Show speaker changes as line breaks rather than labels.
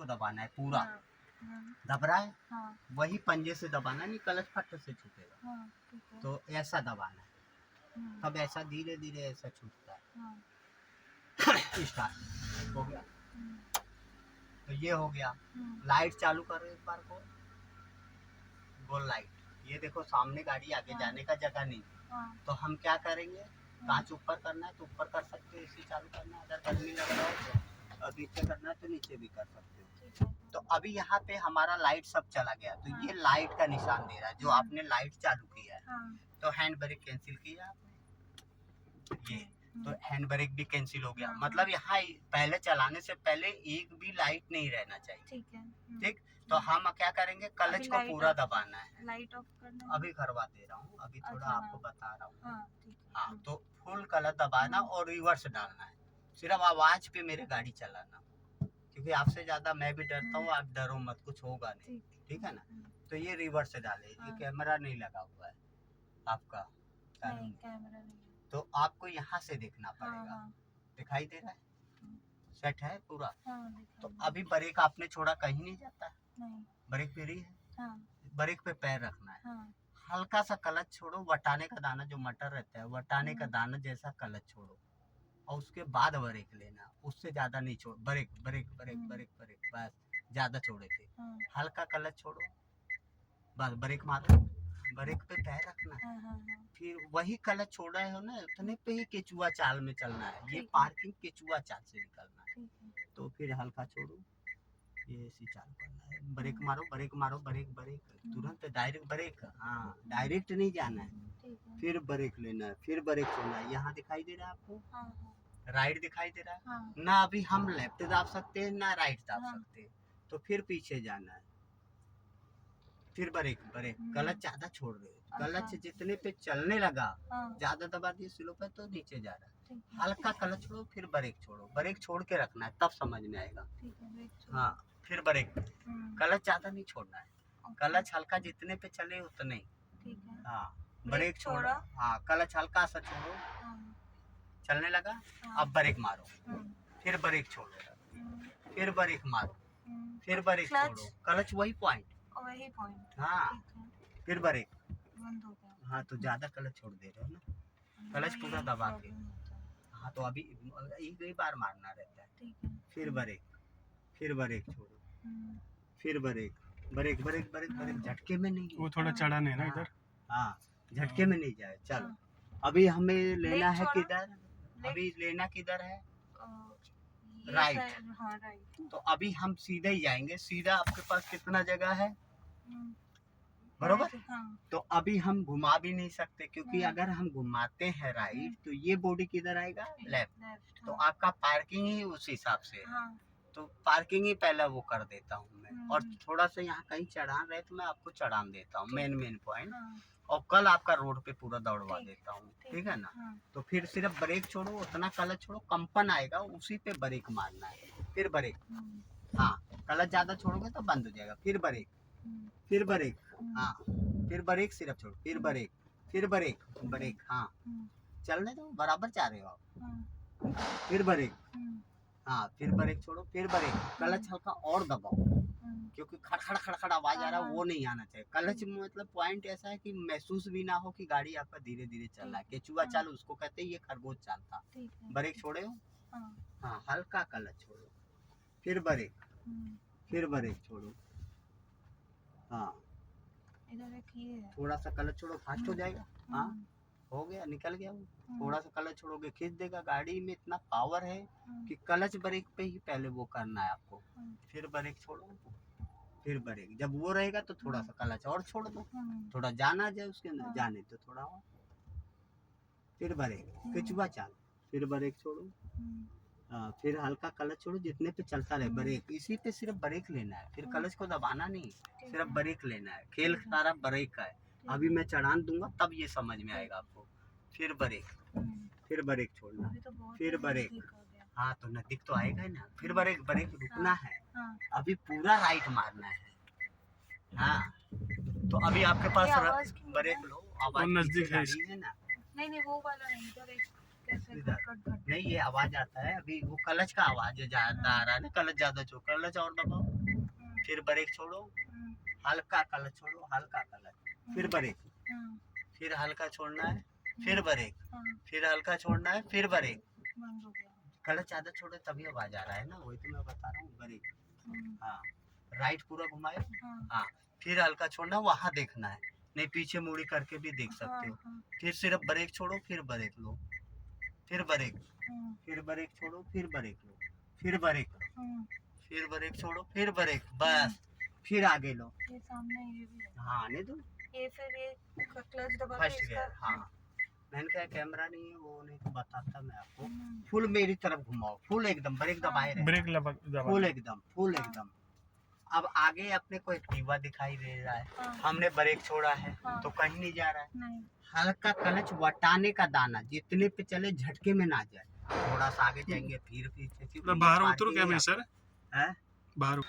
को दबाना है पूरा।
हाँ, हाँ,
दब रहा है,
हाँ,
वही पंजे से दबाना, नहीं क्लच फट से छूटेगा।
हाँ, ठीक है।
तो ऐसा दबाना है,
हाँ,
तब ऐसा धीरे धीरे ऐसा छूटता है।
हाँ,
स्टार्ट हो गया,
हम्म,
तो ये हो गया।
हम्म,
लाइट चालू करो एक बार को, गोल लाइट। ये देखो सामने गाड़ी आगे
हाँ,
जाने का जगह नहीं,
हाँ,
तो हम क्या करेंगे,
हाँ,
कांच ऊपर करना है तो ऊपर कर सकते हो, एसी चालू करना है, अगर गर्मी लग रहा हो तो, और नीचे करना है तो नीचे भी कर सकते हो।
ठीक है।
तो अभी यहाँ पे हमारा लाइट सब चला गया, तो
हाँ,
ये लाइट का निशान दे रहा है, जो
हाँ,
आपने लाइट चालू किया है।
हाँ,
तो हैंड ब्रेक कैंसिल किया आपने, ये तो
हम्म,
हैंड ब्रेक भी कैंसिल हो गया।
हाँ,
मतलब यहाँ पहले चलाने से पहले एक भी लाइट नहीं रहना चाहिए।
ठीक है।
ठीक, तो हम क्या करेंगे, क्लच को
लाइट
पूरा
ऑफ
दबाना है।
लाइट ऑफ करना है।
अभी करवा दे रहा हूँ, अभी थोड़ा
अच्छा,
आपको
हाँ,
बता रहा हूँ।
हाँ, ठीक है।
हाँ, तो फुल क्लच दबाना और रिवर्स डालना है, सिर्फ आवाज पे मेरे गाड़ी चलाना, क्योंकि आपसे ज्यादा मैं भी डरता हूँ, आप डरो मत, कुछ होगा नहीं। ठीक है ना। तो ये रिवर्स डाले, ये
हाँ।
कैमरा नहीं लगा हुआ है आपका,
नहीं, कैमरा नहीं है।
तो आपको यहाँ से देखना
हाँ,
पड़ेगा।
हाँ,
दिखाई दे रहा है, सेट है पूरा।
हाँ, दिखाई
तो
दे
अभी ब्रेक आपने छोड़ा, कहीं नहीं जाता है,
नहीं।
ब्रेक पे ही है,
हाँ,
ब्रेक पे पैर रखना है।
हाँ,
हल्का सा क्लच छोड़ो, वटाने का दाना जो मटर रहता है, वटाने का दाना जैसा क्लच छोड़ो, और उसके बाद ब्रेक लेना, उससे ज्यादा नहीं छोड़, brake brake brake brake brake, बस ज्यादा छोड़े थे।
हाँ,
हल्का क्लच छोड़ो, बस ब्रेक मारो, ब्रेक पे पैर रखना है।
हाँ, हाँ, हाँ,
फिर वही क्लच छोड़ रहे हो ना, उतने पे ही केचुआ चाल में चलना है, ये
ठीक है।
पार्किंग केचुआ चाल से निकलना है।
ठीक है।
तो फिर हल्का छोड़ो, ये ऐसी चालू करना है, ब्रेक मारो ब्रेक मारो, ब्रेक ब्रेक तुरंत डायरेक्ट ब्रेक, हाँ डायरेक्ट नहीं जाना है,
ठीक है।
फिर ब्रेक लेना है, फिर ब्रेक छोड़ना है। यहाँ दिखाई दे रहा है आपको,
हाँ, हाँ,
राइट दिखाई दे रहा है
हाँ,
ना, अभी हम लेफ्ट दाब सकते हैं ना राइट दाब
हाँ।
सकते हैं, तो फिर पीछे जाना है, फिर ब्रेक ब्रेक, क्लच ज्यादा छोड़ रहे हो, क्लच
अच्छा।
जितने पे चलने लगा
हाँ,
ज्यादा दबा दिए स्लो पे तो नीचे जा रहा है।
ठीक है।
हल्का क्लच छोड़ो, फिर ब्रेक छोड़ो, ब्रेक छोड़ के रखना है, तब समझ में आएगा।
ठीक है, ब्रेक छोड़।
हाँ, फिर ब्रेक, क्लच ज्यादा नहीं छोड़ना है, क्लच हल्का जितने पे चले उतने ही।
ठीक है।
हाँ,
ब्रेक
ब्रेक छोड़ो,
छोड़ा।
हाँ क्लच हल्का सा छोड़ो,
हाँ,
चलने लगा,
हाँ,
अब ब्रेक मारो,
हम्म,
फिर ब्रेक छोड़ो,
हम्म,
फिर ब्रेक मारो, फिर ब्रेक
क्लच।
छोड़ो, क्लच वही पॉइंट,
वही पॉइंट।
हाँ
ठीक है।
फिर ब्रेक।
बंद हो गया।
हाँ, तो ज्यादा क्लच छोड़ दे रहे हो ना, क्लच
वही
पूरा दबा के।
प्रॉब्लम होता है।
हाँ, तो अभी एक ही बार मारना रहता है,
ठीक है।
फिर ब्रेक, फिर ब्रेक छोड़ो,
हम्म,
फिर brake brake brake brake brake, झटके में नहीं,
वो थोड़ा चढ़ान है ना इधर।
हाँ झटके में नहीं जाए। चलो
हाँ।
अभी हमें लेना है
छोड़ा।
किधर, अभी लेना किधर है,
ये
राइट।
साइड- हाँ, राइट।
तो अभी हम सीधा ही जाएंगे, सीधा आपके पास कितना जगह है,
हम्म,
बरोबर।
हाँ,
तो अभी हम घुमा भी नहीं सकते, क्योंकि
हाँ।
अगर हम घुमाते हैं राइट तो ये बॉडी किधर आएगा, लेफ्ट।
लेफ्ट।
तो आपका पार्किंग ही उस हिसाब से है।
हाँ,
तो पार्किंग ही पहले वो कर देता हूँ मैं, और
हम्म।
थोड़ा सा यहाँ कहीं चढ़ान रहे तो मैं आपको चढ़ान देता हूँ, मेन पॉइंट,
हाँ,
और कल आपका रोड पे पूरा दौड़वा
ठीक,
देता हूँ।
ठीक
ठीक है ना।
हाँ,
तो फिर सिर्फ ब्रेक छोड़ो, उतना क्लच छोड़ो, कंपन आएगा उसी पे ब्रेक मारना है, फिर ब्रेक। हाँ, क्लच ज्यादा छोड़ोगे तो बंद हो जाएगा, फिर ब्रेक, फिर ब्रेक, हाँ फिर ब्रेक सिर्फ छोड़ो, फिर ब्रेक, फिर ब्रेक ब्रेक, हाँ चलने दो, बराबर जा रहे हो आप, फिर ब्रेक, हाँ फिर ब्रेक छोड़ो, फिर ब्रेक, क्लच हल्का और दबाओ, क्योंकि खड़खड़ खड़खड़ आवाज आ रहा है वो नहीं आना चाहिए। क्लच में मतलब पॉइंट ऐसा है कि महसूस भी ना हो कि गाड़ी आपका धीरे धीरे चल रहा है, केचुआ चाल उसको कहते हैं, ये खरगोश चाल था। ब्रेक छोड़े हो, हाँ हल्का क्लच छोड़ो, फिर ब्रेक, फिर ब्रेक छोड़ो, हाँ
इधर एक ये है।
थोड़ा सा क्लच छोड़ो, फास्ट हो जाएगा। हाँ हो गया, निकल गया वो। थोड़ा सा क्लच छोड़ोगे खींच देगा, गाड़ी में इतना पावर है कि क्लच ब्रेक पे ही पहले वो करना है आपको, फिर ब्रेक छोड़ो, फिर ब्रेक। जब वो रहेगा तो थोड़ा सा क्लच और छोड़ दो, थोड़ा जाना जाए उसके अंदर, जाने तो थोड़ा और, फिर ब्रेक, केचुआ चाल, फिर ब्रेक छोड़ो, फिर हल्का क्लच छोड़ो, जितने पे चलता रहे ब्रेक, इसी पे सिर्फ ब्रेक लेना है, फिर क्लच को दबाना नहीं, सिर्फ ब्रेक लेना है। खेल सारा ब्रेक का है। अभी मैं चढ़ान दूंगा तब ये समझ में आएगा आपको। फिर ब्रेक, फिर ब्रेक छोड़ना, फिर ब्रेक, हाँ तो नजदीक तो आएगा ही ना, फिर ब्रेक, ब्रेक रुकना है, अभी पूरा राइट मारना है। हाँ, तो अभी आपके पास ब्रेक लो, आवाज
नजदीक
है ना,
नहीं वो वाला नहीं, इधर एक कैसे
इधर।
कट
नहीं ये आवाज आता है, अभी वो क्लच का आवाज है, ज्यादा आ रहा है ना, क्लच ज्यादा छो, क्लच और दबाओ, फिर ब्रेक छोड़ो, हल्का क्लच छोड़ो, हल्का क्लच, फिर ब्रेक, फिर हल्का छोड़ना है, फिर ब्रेक, फिर हल्का छोड़ना है, फिर ब्रेक।
बंद हो गया।
क्लच ज्यादा छोड़ो तभी आवाज आ रहा है ना, वही तो मैं बता रहा हूँ। ब्रेक, हाँ, राइट पूरा घुमाए, हाँ, फिर हल्का छोड़ना, वहाँ देखना है, नहीं पीछे मुड़ी करके भी देख सकते हो। फिर सिर्फ ब्रेक छोड़ो, फिर ब्रेक लो, फिर ब्रेक, फिर ब्रेक छोड़ो, फिर ब्रेक लो, फिर ब्रेक, फिर ब्रेक छोड़ो, फिर ब्रेक, बस, फिर आगे लो।
ये सामने ये भी है।
हाँ, आने दो।
ये फिर ये क्लच दबा के
फर्स्ट
इसका
गियर, हाँ, मैंने कहा कैमरा नहीं है, वो नहीं तो बताता मैं आपको। फुल मेरी तरफ घुमाओ, फुल एकदम, ब्रेक दबाए रहे,
ब्रेक दबा
फुल एकदम, फुल एकदम। अब आगे अपने को एक्टिवा दिखाई दे रहा है, हमने ब्रेक छोड़ा है तो कहीं नहीं जा रहा है।
नहीं।
हल्का क्लच वटाने का दाना, जितने पे चले झटके में ना जाए, थोड़ा सा आगे जाएंगे फिर पीछे, क्योंकि
बाहर
ये
उतरो क्या
parking
मैं सर?
है।
बाहर